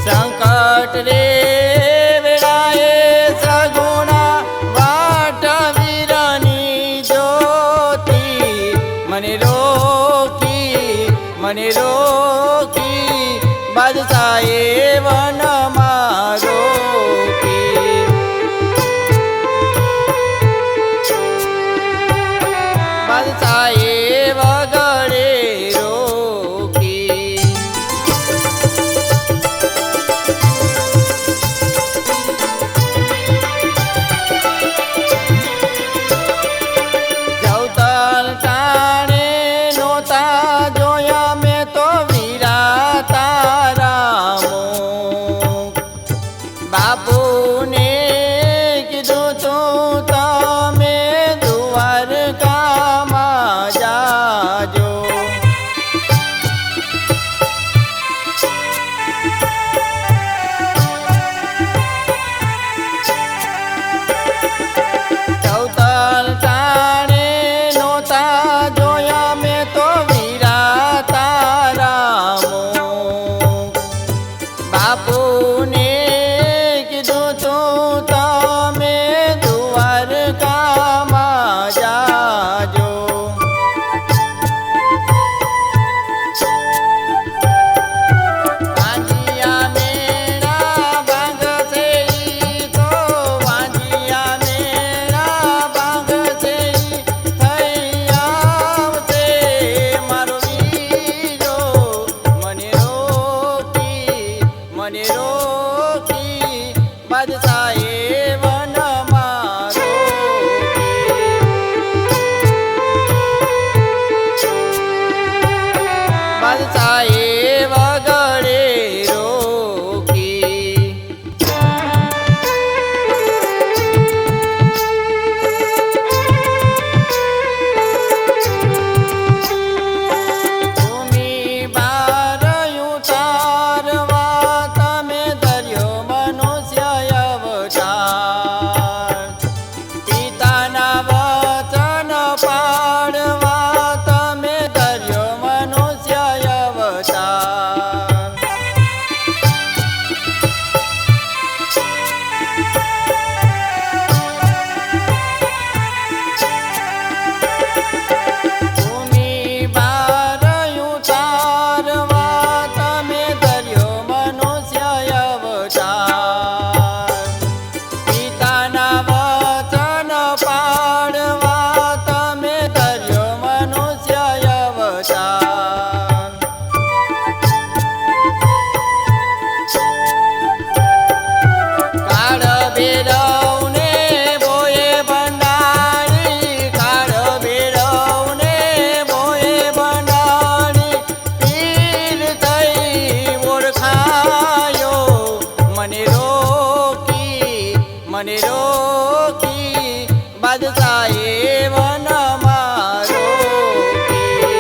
સંકટ રે વેળાએ સગુણા વાટ વીરની જ્યોતિ મને રોકી બાદશાહે વનમાં રોકી બાદશાહે વગડે રોકી જવતલ ટાણે નોતા જોયા મેં તો વીરા તારામો બાપુને કીધું તું તમે દ્વારકામાં જાજો જવતલ ટાણે નોતા જોયા મેં તો વીરા તારામો બાપુને કીધું તું તમે દ્વારકામાં જાજો વાંજિયા મેળા ભાંગશે ઈ તો વાંજિયા મેળા ભાંગશે ઈ થઈ આવશે મારો વીરો મને રોકી બાદશાહે વનમાં રોકી બાદશાહે વગડે રોકી ભૂમિ બાર ઉતારવા તમે ધર્યો મનુષ્ય અવતાર પિતાના વચન પાડવા તમે ધર્યો મનુષ્ય અવતાર ભૂમિ બાર ઉતારવા તમે ધર્યો મનુષ્ય અવતાર પિતાના વચન પાડવા તમે ધર્યો મનુષ્ય અવતાર કાળ ભૈરવને બોયે ભંડારી કાળ ભૈરવને બોયે ભંડારી પીર થઈ ઓળખાયો મને રોકી બાદશાહે વનમાં રોકી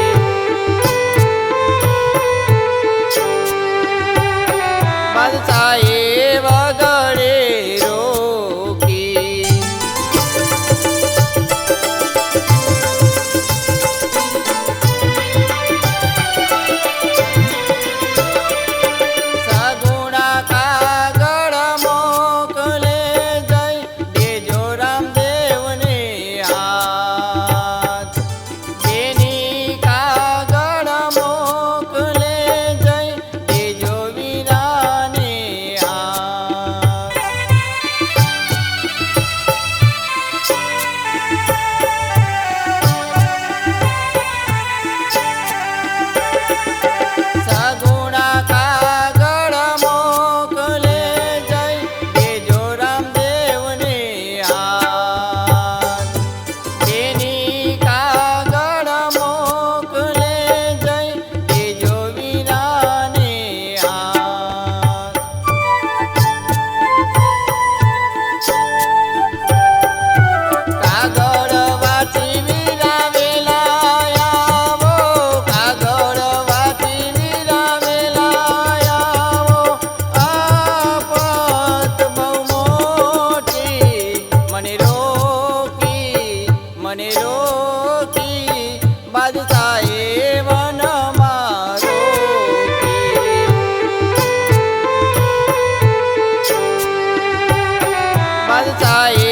બાદશાહે વગડે રોકી સગુણા કાગળ મોકલે જઈ દેજો રામદેવને હાથ બેની કાગળ મોકલે જઈ દેજો વીરાને બાદશાહે